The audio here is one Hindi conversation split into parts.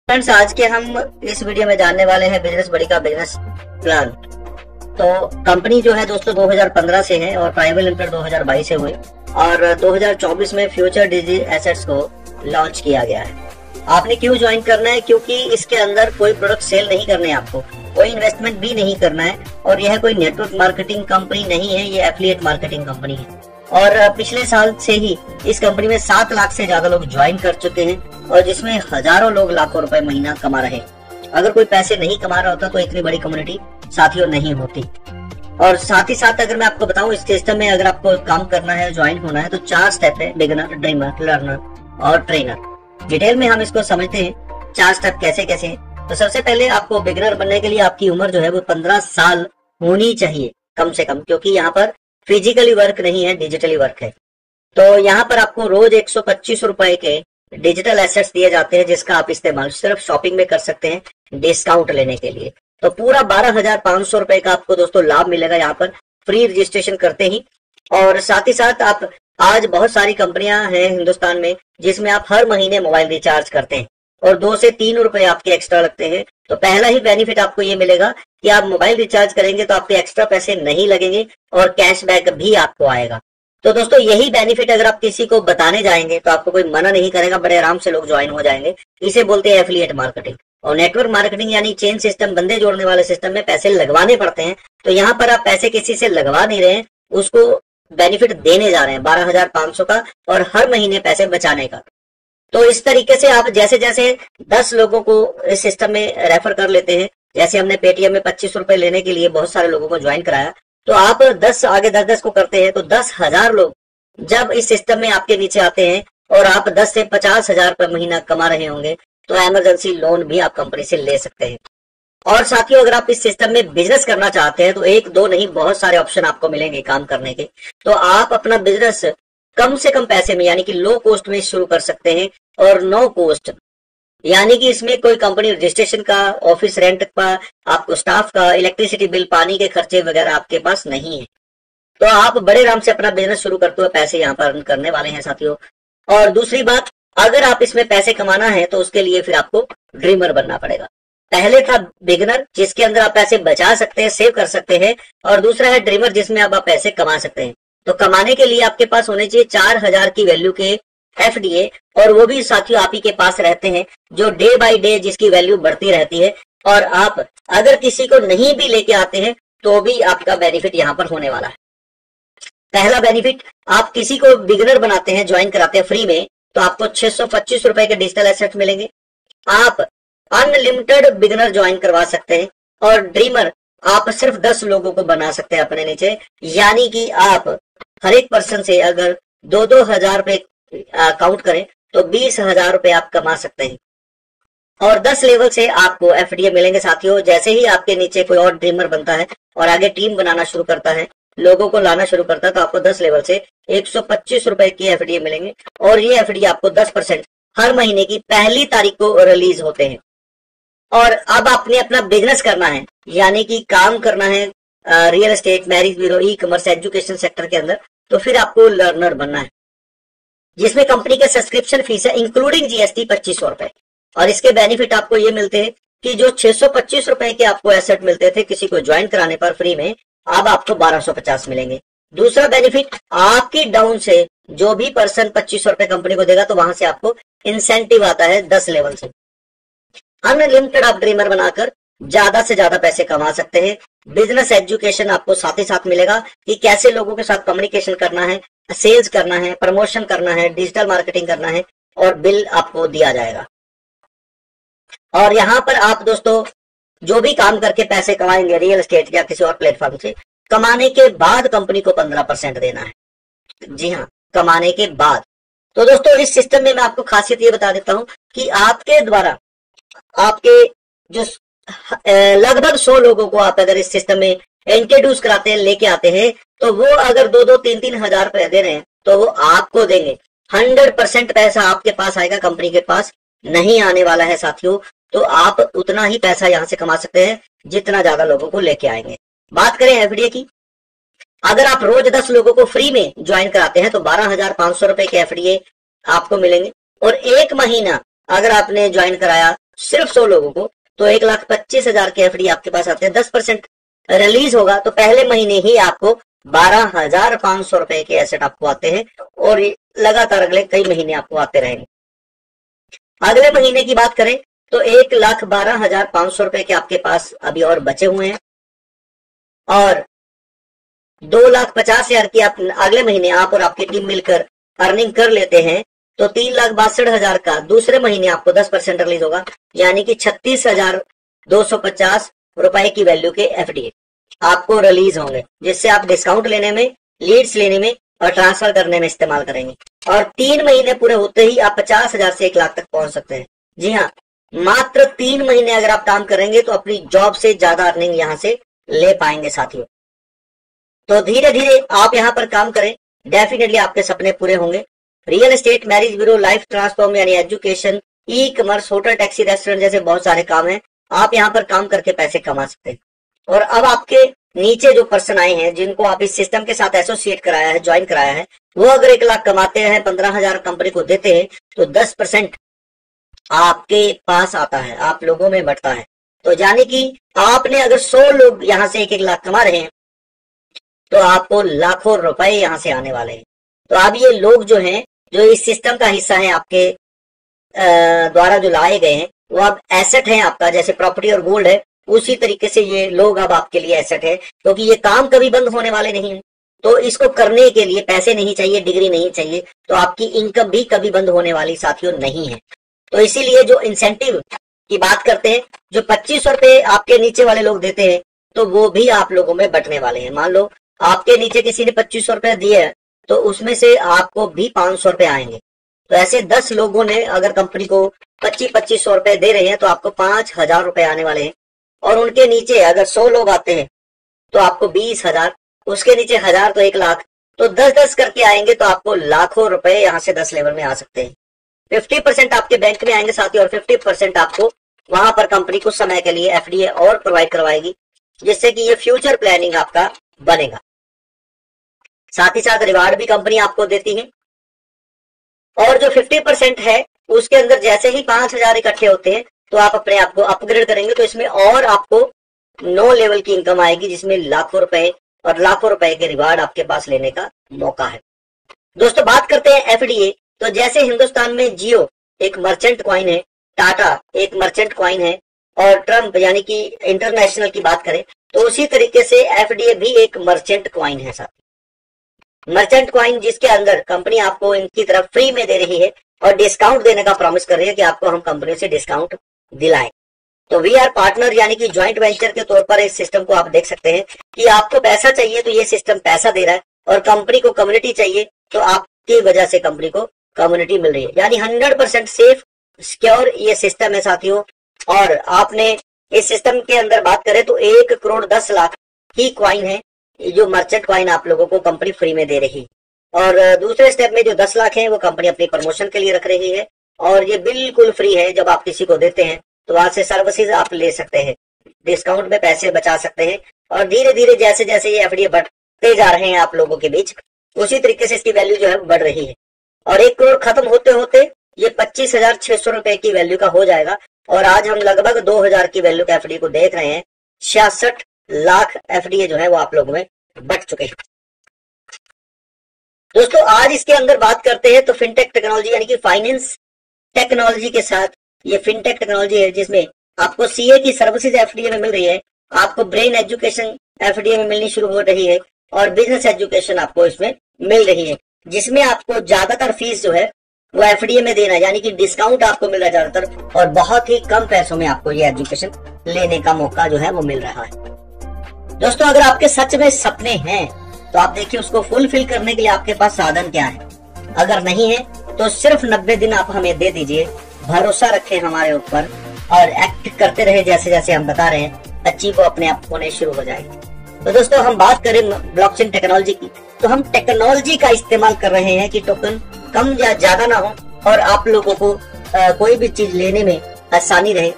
फ्रेंड्स, आज के हम इस वीडियो में जानने वाले हैं बिजनेस बड़ी का बिजनेस प्लान। तो कंपनी जो है दोस्तों 2015 से है और प्राइवेट लिमिटेड 2022 से हुई और 2024 में फ्यूचर डिजिटल एसेट्स को लॉन्च किया गया है। आपने क्यों ज्वाइन करना है? क्योंकि इसके अंदर कोई प्रोडक्ट सेल नहीं करने, आपको कोई इन्वेस्टमेंट भी नहीं करना है और यह कोई नेटवर्क मार्केटिंग कंपनी नहीं है, ये एफिलिएट मार्केटिंग कंपनी है। और पिछले साल से ही इस कंपनी में 7 लाख से ज्यादा लोग ज्वाइन कर चुके हैं और जिसमें हजारों लोग लाखों रुपए महीना कमा रहे हैं। अगर कोई पैसे नहीं कमा रहा होता तो इतनी बड़ी कम्युनिटी साथियों नहीं होती। और साथ ही साथ अगर मैं आपको बताऊं, इस सिस्टम में अगर आपको काम करना है, ज्वाइन होना है, तो 4 स्टेप है: बिगिनर, ड्रीमर, लर्नर और ट्रेनर। डिटेल में हम इसको समझते हैं 4 स्टेप कैसे कैसे। तो सबसे पहले आपको बिगिनर बनने के लिए आपकी उम्र जो है वो 15 साल होनी चाहिए कम से कम, क्योंकि यहाँ पर फिजिकली वर्क नहीं है, डिजिटली वर्क है। तो यहाँ पर आपको रोज 125 रुपए के डिजिटल एसेट्स दिए जाते हैं, जिसका आप इस्तेमाल सिर्फ शॉपिंग में कर सकते हैं डिस्काउंट लेने के लिए। तो पूरा 12,500 रुपए का आपको दोस्तों लाभ मिलेगा यहाँ पर फ्री रजिस्ट्रेशन करते ही। और साथ ही साथ आप आज बहुत सारी कंपनियां हैं हिंदुस्तान में जिसमें आप हर महीने मोबाइल रिचार्ज करते हैं और 2 से 3 रुपए आपके एक्स्ट्रा लगते हैं। तो पहला ही बेनिफिट आपको ये मिलेगा कि आप मोबाइल रिचार्ज करेंगे तो आपके एक्स्ट्रा पैसे नहीं लगेंगे और कैशबैक भी आपको आएगा। तो दोस्तों यही बेनिफिट अगर आप किसी को बताने जाएंगे तो आपको कोई मना नहीं करेगा, बड़े आराम से लोग ज्वाइन हो जाएंगे। इसे बोलते हैं एफिलिएट मार्केटिंग। और नेटवर्क मार्केटिंग यानी चेन सिस्टम, बंदे जोड़ने वाले सिस्टम में पैसे लगवाने पड़ते हैं। तो यहाँ पर आप पैसे किसी से लगवा नहीं रहे हैं, उसको बेनिफिट देने जा रहे हैं 12,500 का और हर महीने पैसे बचाने का। तो इस तरीके से आप जैसे जैसे 10 लोगों को इस सिस्टम में रेफर कर लेते हैं, जैसे हमने पेटीएम में 25 रुपए लेने के लिए बहुत सारे लोगों को ज्वाइन कराया, तो आप 10 आगे 10 को करते हैं तो 10,000 लोग जब इस सिस्टम में आपके नीचे आते हैं और आप 10 से 50,000 रुपए महीना कमा रहे होंगे तो इमरजेंसी लोन भी आप कंपनी से ले सकते हैं। और साथियों, अगर आप इस सिस्टम में बिजनेस करना चाहते हैं तो 1 2 नहीं, बहुत सारे ऑप्शन आपको मिलेंगे काम करने के। तो आप अपना बिजनेस कम से कम पैसे में यानी कि लो कॉस्ट में शुरू कर सकते हैं और नो कॉस्ट, यानी कि इसमें कोई कंपनी रजिस्ट्रेशन का, ऑफिस रेंट का, आपको स्टाफ का, इलेक्ट्रिसिटी बिल, पानी के खर्चे वगैरह आपके पास नहीं है। तो आप बड़े आराम से अपना बिजनेस शुरू करते हुए पैसे यहाँ पर अर्न करने वाले हैं साथियों। और दूसरी बात, अगर आप इसमें पैसे कमाना है तो उसके लिए फिर आपको ड्रीमर बनना पड़ेगा। पहले था बिगिनर जिसके अंदर आप पैसे बचा सकते हैं, सेव कर सकते हैं, और दूसरा है ड्रीमर जिसमें आप पैसे कमा सकते हैं। तो कमाने के लिए आपके पास होने चाहिए 4,000 की वैल्यू के एफडीए, और वो भी साथियों आप ही के पास रहते हैं, जो डे बाय डे जिसकी वैल्यू बढ़ती रहती है। और आप अगर किसी को नहीं भी लेके आते हैं तो भी आपका बेनिफिट यहाँ पर होने वाला है। पहला बेनिफिट, आप किसी को बिगिनर बनाते हैं, ज्वाइन कराते हैं फ्री में, तो आपको 625 रुपए के डिजिटल एसेट मिलेंगे। आप अनलिमिटेड बिगिनर ज्वाइन करवा सकते हैं और ड्रीमर आप सिर्फ 10 लोगों को बना सकते हैं अपने नीचे, यानी कि आप हर एक पर्सन से अगर 2-2 हजार रुपए काउंट करें तो 20,000 रुपए आप कमा सकते हैं। और 10 लेवल से आपको एफडीए मिलेंगे साथियों। जैसे ही आपके नीचे कोई और ड्रीमर बनता है और आगे टीम बनाना शुरू करता है, लोगों को लाना शुरू करता है, तो आपको 10 लेवल से 125 रुपए की एफडीए मिलेंगे। और ये एफडीए आपको 10% हर महीने की पहली तारीख को रिलीज होते हैं। और अब आपने अपना बिजनेस करना है, यानी कि काम करना है real estate, marriage bureau, e commerce, education sector के अंदर, तो फिर आपको लर्नर बनना है, जिसमें कंपनी के सब्सक्रिप्शन फीस है इंक्लूडिंग जीएसटी 2500 रुपए। और इसके बेनिफिट आपको ये मिलते हैं कि जो 625 रुपए के आपको एसेट मिलते थे किसी को ज्वाइन कराने पर फ्री में, अब आपको 1250 मिलेंगे। दूसरा बेनिफिट, आपकी डाउन से जो भी पर्सन 2500 रुपए कंपनी को देगा तो वहां से आपको इंसेंटिव आता है 10 लेवल से। अनलिमिटेड आप ड्रीमर बनाकर ज्यादा से ज्यादा पैसे कमा सकते हैं। बिजनेस एजुकेशन आपको साथ ही साथ मिलेगा कि कैसे लोगों के साथ कम्युनिकेशन करना है, सेल्स करना है, प्रमोशन करना है, डिजिटल मार्केटिंग करना है, और बिल आपको दिया जाएगा। और यहाँ पर आप दोस्तों जो भी काम करके पैसे कमाएंगे रियल एस्टेट या किसी और प्लेटफॉर्म से, कमाने के बाद कंपनी को 15% देना है। जी हाँ, कमाने के बाद। तो दोस्तों इस सिस्टम में मैं आपको खासियत ये बता देता हूं कि आपके द्वारा आपके जो लगभग 100 लोगों को आप अगर इस सिस्टम में इंट्रोड्यूस कराते हैं, लेके आते हैं, तो वो अगर 2-2, 3-3 हजार रुपए दे रहे हैं तो वो आपको देंगे। 100% पैसा आपके पास आएगा, कंपनी के पास नहीं आने वाला है साथियों। तो आप उतना ही पैसा यहां से कमा सकते हैं जितना ज्यादा लोगों को लेके आएंगे। बात करें एफडीए की, अगर आप रोज 10 लोगों को फ्री में ज्वाइन कराते हैं तो 12,500 रुपए के एफडीए आपको मिलेंगे। और 1 महीना अगर आपने ज्वाइन कराया सिर्फ 100 लोगों को, तो 1,25,000 के एफडी आपके पास आते हैं। 10% रिलीज होगा तो पहले महीने ही आपको 12,500 रुपए के एसेट आपको आते हैं और लगातार अगले कई महीने आपको आते रहेंगे। अगले महीने की बात करें तो 1,12,500 रुपए के आपके पास अभी और बचे हुए हैं और 2,50,000 की आप अगले महीने आप और आपकी टीम मिलकर अर्निंग कर लेते हैं तो 3,62,000 का दूसरे महीने आपको 10% रिलीज होगा, यानी कि 36,250 रुपए की वैल्यू के एफडी आपको रिलीज होंगे, जिससे आप डिस्काउंट लेने में, लीड्स लेने में और ट्रांसफर करने में इस्तेमाल करेंगे। और 3 महीने पूरे होते ही आप 50,000 से 1 लाख तक पहुंच सकते हैं। जी हाँ, मात्र 3 महीने अगर आप काम करेंगे तो अपनी जॉब से ज्यादा अर्निंग यहां से ले पाएंगे साथियों। तो धीरे धीरे आप यहां पर काम करें, डेफिनेटली आपके सपने पूरे होंगे। Real estate, marriage bureau, life transform यानी education, e commerce, hotel, taxi, restaurant जैसे बहुत सारे काम हैं, आप यहाँ पर काम करके पैसे कमा सकते हैं। और अब आपके नीचे जो पर्सन आए हैं जिनको आप इस सिस्टम के साथ एसोसिएट कराया है, ज्वाइन कराया है, वो अगर 1 लाख कमाते हैं, 15,000 कंपनी को देते हैं तो 10% आपके पास आता है, आप लोगों में बंटता है। तो यानी कि आपने अगर 100 लोग यहाँ से 1-1 लाख कमा रहे हैं तो आपको लाखों रुपए यहाँ से आने वाले हैं। तो अब ये लोग जो हैं, जो इस सिस्टम का हिस्सा है आपके द्वारा जो लाए गए हैं, वो अब एसेट है आपका, जैसे प्रॉपर्टी और गोल्ड है, उसी तरीके से ये लोग अब आपके लिए एसेट है, क्योंकि ये काम कभी बंद होने वाले नहीं है। तो इसको करने के लिए पैसे नहीं चाहिए, डिग्री नहीं चाहिए, तो आपकी इनकम भी कभी बंद होने वाली साथियों नहीं है। तो इसीलिए जो इंसेंटिव की बात करते हैं, जो 2500 रुपए आपके नीचे वाले लोग देते हैं, तो वो भी आप लोगों में बंटने वाले हैं। मान लो आपके नीचे किसी ने 2500 रुपए दिए है, तो उसमें से आपको भी 500 रुपए आएंगे। तो ऐसे 10 लोगों ने अगर कंपनी को 2500 रुपए दे रहे हैं तो आपको 5,000 रुपए आने वाले हैं। और उनके नीचे अगर 100 लोग आते हैं तो आपको 20,000, उसके नीचे 1,000 तो 1 लाख, तो 10-10 करके आएंगे तो आपको लाखों रुपए यहाँ से 10 लेवल में आ सकते हैं। 50% आपके बैंक में आएंगे साथियों, और 50% आपको वहां पर कंपनी कुछ समय के लिए एफडीए और प्रोवाइड करवाएगी, जिससे कि ये फ्यूचर प्लानिंग आपका बनेगा। साथ ही साथ रिवार्ड भी कंपनी आपको देती है। और जो 50% है उसके अंदर जैसे ही 5,000 इकट्ठे होते हैं तो आप अपने आप को अपग्रेड करेंगे, तो इसमें और आपको 9 लेवल की इनकम आएगी, जिसमें लाखों रुपए और लाखों रुपए के रिवार्ड आपके पास लेने का मौका है। दोस्तों बात करते हैं एफडीए। तो जैसे हिंदुस्तान में जियो एक मर्चेंट कॉइन है, टाटा एक मर्चेंट कॉइन है, और ट्रम्प यानी कि इंटरनेशनल की बात करें तो उसी तरीके से एफडीए भी एक मर्चेंट कॉइन है साथ। मर्चेंट कॉइन जिसके अंदर कंपनी आपको इनकी तरफ फ्री में दे रही है और डिस्काउंट देने का प्रॉमिस कर रही है कि आपको हम कंपनी से डिस्काउंट दिलाएं। तो वी आर पार्टनर यानी कि ज्वाइंट वेंचर के तौर पर इस सिस्टम को आप देख सकते हैं कि आपको पैसा चाहिए तो ये सिस्टम पैसा दे रहा है, और कंपनी को कम्युनिटी चाहिए तो आपकी वजह से कंपनी को कम्युनिटी मिल रही है। यानी 100% सेफ सिक्योर ये सिस्टम है साथियों। और आपने इस सिस्टम के अंदर बात करें तो 1,10,00,000 की क्वाइन है जो मर्चेंट क्वाइन आप लोगों को कंपनी फ्री में दे रही। और दूसरे स्टेप में जो 10 लाख है वो कंपनी अपनी प्रमोशन के लिए रख रही है, और ये बिल्कुल फ्री है। जब आप किसी को देते हैं तो वहां से सर्विसेज आप ले सकते हैं, डिस्काउंट में पैसे बचा सकते हैं। और धीरे धीरे जैसे जैसे ये एफडीए बढ़ते जा रहे हैं आप लोगों के बीच, उसी तरीके से इसकी वैल्यू जो है बढ़ रही है। और 1 करोड़ खत्म होते होते ये 25,600 रुपए की वैल्यू का हो जाएगा। और आज हम लगभग 2,000 की वैल्यू का एफडीए को देख रहे हैं। 66 लाख एफडीए जो है वो आप लोगों में बढ़ चुके हैं। दोस्तों आज इसके अंदर बात करते हैं तो फिनटेक टेक्नोलॉजी यानी कि फाइनेंस टेक्नोलॉजी के साथ ये फिनटेक टेक्नोलॉजी है, जिसमें आपको सीए की सर्विसेज एफडीए में मिल रही है, आपको ब्रेन एजुकेशन एफडीए में मिलनी शुरू हो रही है, और बिजनेस एजुकेशन आपको इसमें मिल रही है, जिसमें आपको ज्यादातर फीस जो है वो एफडीए में देना है, यानी कि डिस्काउंट आपको मिल रहा है ज्यादातर, और बहुत ही कम पैसों में आपको ये एजुकेशन लेने का मौका जो है वो मिल रहा है। दोस्तों अगर आपके सच में सपने हैं तो आप देखिए उसको फुलफिल करने के लिए आपके पास साधन क्या है। अगर नहीं है तो सिर्फ 90 दिन आप हमें दे दीजिए, भरोसा रखें हमारे ऊपर और एक्ट करते रहे जैसे जैसे हम बता रहे हैं, अचीव वो अपने आप होने शुरू हो जाएगी। तो दोस्तों हम बात करें ब्लॉकचेन टेक्नोलॉजी की, तो हम टेक्नोलॉजी का इस्तेमाल कर रहे हैं कि टोकन कम या ज्यादा ना हो और आप लोगों को कोई भी चीज लेने में आसानी रहे,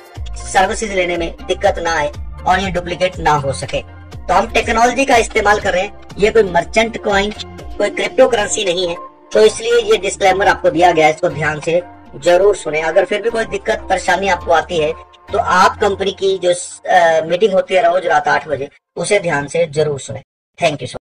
सर्विसेज लेने में दिक्कत ना आए और ये डुप्लीकेट ना हो सके। तो हम टेक्नोलॉजी का इस्तेमाल कर रहे हैं, ये कोई मर्चेंट कॉइन, कोई क्रिप्टो करेंसी नहीं है। तो इसलिए ये डिस्क्लेमर आपको दिया गया है, इसको ध्यान से जरूर सुने। अगर फिर भी कोई दिक्कत परेशानी आपको आती है तो आप कंपनी की जो मीटिंग होती है रोज रात 8 बजे, उसे ध्यान से जरूर सुने। Thank you so much.